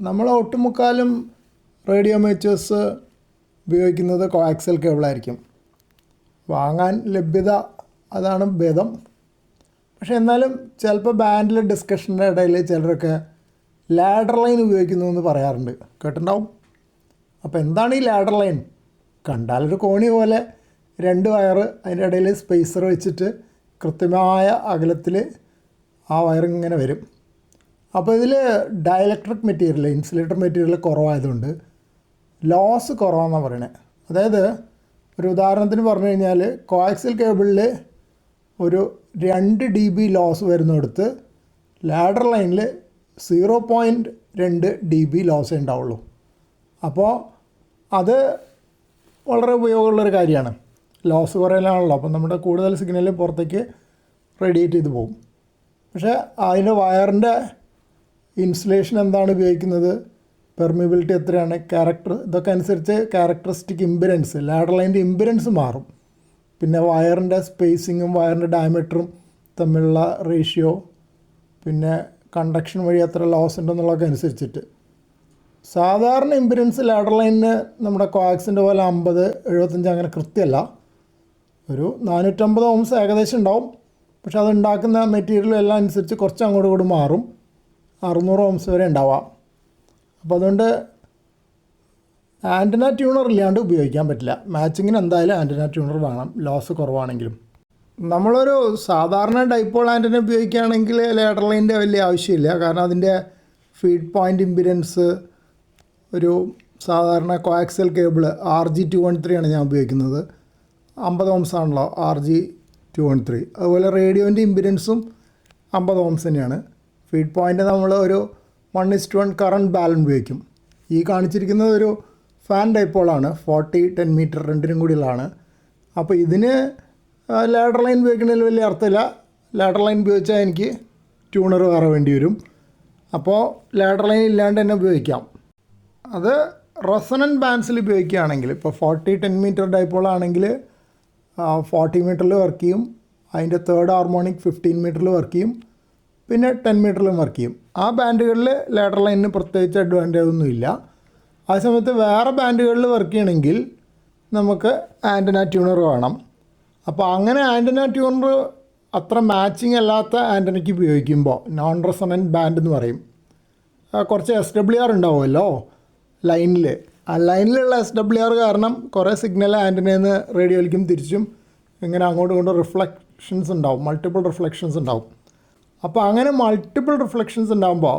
നമ്മൾ ഒട്ടുമുക്കാലും റേഡിയോ അമേച്ചേഴ്സ് ഉപയോഗിക്കുന്നത് കോആക്സിയൽ കേബിളായിരിക്കും. വാങ്ങാൻ ലഭ്യത അതാണ് ഭേദം. പക്ഷേ എന്നാലും ചിലപ്പോൾ ബാൻഡിലെ ഡിസ്കഷൻ്റെ ഇടയിൽ ചിലരൊക്കെ ലാഡർ ലൈൻ ഉപയോഗിക്കുന്നു എന്ന് പറയാറുണ്ട്, കേട്ടിട്ടുണ്ടാവും. അപ്പോൾ എന്താണ് ഈ ലാഡർ ലൈൻ? കണ്ടാലൊരു കോണി പോലെ 2 വയറ് അതിൻ്റെ ഇടയിൽ സ്പേസർ വെച്ചിട്ട് കൃത്യമായ അകലത്തിൽ ആ വയറിങ്ങനെ വരും. അപ്പോൾ ഇതിൽ ഡയലക്ട്രിക് മെറ്റീരിയൽ, ഇൻസുലേറ്റർ മെറ്റീരിയൽ കുറവായതുകൊണ്ട് ലോസ് കുറവാണെന്നാണ് പറയണത്. അതായത് ഒരു ഉദാഹരണത്തിന് പറഞ്ഞു കഴിഞ്ഞാൽ കോആക്സിയൽ കേബിളിൽ ഒരു 2 dB ലോസ് വരുന്നിടത്ത് ലാഡർ ലൈനിൽ 0.2 dB ലോസേ ഉണ്ടാവുള്ളൂ. അപ്പോൾ അത് വളരെ ഉപയോഗമുള്ളൊരു കാര്യമാണ്. ലോസ് കുറയലാണല്ലോ, അപ്പം നമ്മുടെ കൂടുതൽ സിഗ്നൽ പുറത്തേക്ക് റേഡിയേറ്റ് ചെയ്ത് പോകും. പക്ഷേ അതിൻ്റെ വയറിൻ്റെ ഇൻസുലേഷൻ എന്താണ് ഉപയോഗിക്കുന്നത്, പെർമിബിലിറ്റി എത്രയാണ്, ഇതൊക്കെ അനുസരിച്ച് ക്യാരക്ടറിസ്റ്റിക് ഇമ്പിഡൻസ്, ലാഡർ ലൈൻ്റെ ഇമ്പിഡൻസ് മാറും. പിന്നെ വയറിൻ്റെ സ്പേസിങ്ങും വയറിൻ്റെ ഡയമീറ്ററും തമ്മിലുള്ള റേഷ്യോ, പിന്നെ കണ്ടക്ഷൻ വഴി എത്ര ലോസ് ഉണ്ടെന്നുള്ളതൊക്കെ അനുസരിച്ചിട്ട് സാധാരണ ഇമ്പിഡൻസ് ലാഡർ ലൈനിന് നമ്മുടെ കോആക്സിൻ്റെ പോലെ 50-75 അങ്ങനെ കൃത്യമല്ല. ഒരു 450 ohms ഏകദേശം ഉണ്ടാവും. പക്ഷെ അത് ഉണ്ടാക്കുന്ന മെറ്റീരിയലും എല്ലാം അനുസരിച്ച് കുറച്ച് അങ്ങോട്ട് കൂടി മാറും. 600 ohms വരെ ഉണ്ടാവാം. അപ്പോൾ അതുകൊണ്ട് ആൻറ്റന ട്യൂണർ ഇല്ലാണ്ട് ഉപയോഗിക്കാൻ പറ്റില്ല. മാച്ചിങ്ങിന് എന്തായാലും ആൻറ്റന ട്യൂണർ വേണം, ലോസ് കുറവാണെങ്കിലും. നമ്മളൊരു സാധാരണ ഡൈപോൾ ആൻറ്റന ഉപയോഗിക്കുകയാണെങ്കിൽ ലാഡർ ലൈനിൻ്റെ വലിയ ആവശ്യമില്ല. കാരണം അതിൻ്റെ ഫീഡ് പോയിൻ്റ് ഇമ്പിഡൻസ് ഒരു സാധാരണ കോആക്സിയൽ കേബിൾ RG213 ആണ് ഞാൻ ഉപയോഗിക്കുന്നത്. 50 ohms ആണല്ലോ RG213. അതുപോലെ റേഡിയോൻ്റെ ഇമ്പിഡൻസും 50 ohms തന്നെയാണ്. ഫീഡ് പോയിൻ്റ് നമ്മൾ ഒരു 1:1 കറണ്ട് ബാലൻസ് ഉപയോഗിക്കും. ഈ കാണിച്ചിരിക്കുന്നത് ഒരു ഫാൻ ഡൈപ്പോളാണ്, 40-10 മീറ്റർ രണ്ടിനും കൂടിയുള്ളതാണ്. അപ്പോൾ ഇതിന് ലാഡർ ലൈൻ ഉപയോഗിക്കുന്നതിൽ വലിയ അർത്ഥമില്ല. ലാഡർ ലൈൻ ഉപയോഗിച്ചാൽ എനിക്ക് ട്യൂണർ വേറെ വേണ്ടി വരും. അപ്പോൾ ലാഡർ ലൈൻ ഇല്ലാണ്ട് തന്നെ ഉപയോഗിക്കാം. അത് റെസൊണൻറ്റ് ബാൻഡ്സിൽ ഉപയോഗിക്കുകയാണെങ്കിൽ, ഇപ്പോൾ 40-10 മീറ്റർ ഡൈപ്പോളാണെങ്കിൽ 40 മീറ്ററിൽ വർക്ക് ചെയ്യും. അതിൻ്റെ തേർഡ് ഹാർമോണിക് 15 മീറ്ററിൽ വർക്ക് ചെയ്യും. പിന്നെ 10 മീറ്ററിലും വർക്ക് ചെയ്യും. ആ ബാൻഡുകളിൽ ലാഡർ ലൈനിന് പ്രത്യേകിച്ച് അഡ്വാൻറ്റേജ് ഒന്നുമില്ല. ആ സമയത്ത് വേറെ ബാൻഡുകളിൽ വർക്ക് ചെയ്യണമെങ്കിൽ നമുക്ക് ആൻറ്റന ട്യൂണർ വേണം. അപ്പോൾ അങ്ങനെ ആൻറ്റന ട്യൂണർ അത്ര മാച്ചിങ് അല്ലാത്ത ആൻറ്റനയ്ക്ക് ഉപയോഗിക്കുമ്പോൾ നോൺ റെസൊണൻറ്റ് ബാൻഡ് എന്ന് പറയും. കുറച്ച് SWR ഉണ്ടാവുമല്ലോ ലൈനിൽ. ആ ലൈനിലുള്ള SWR കാരണം കുറേ സിഗ്നൽ ആൻറ്റനയിൽ നിന്ന് റേഡിയോയിലേക്കും തിരിച്ചും ഇങ്ങനെ അങ്ങോട്ടും ഇങ്ങോട്ടും റിഫ്ലക്ഷൻസ് ഉണ്ടാവും, മൾട്ടിപ്പിൾ റിഫ്ലക്ഷൻസ് ഉണ്ടാവും. അപ്പോൾ അങ്ങനെ മൾട്ടിപ്പിൾ റിഫ്ലക്ഷൻസ് ഉണ്ടാകുമ്പോൾ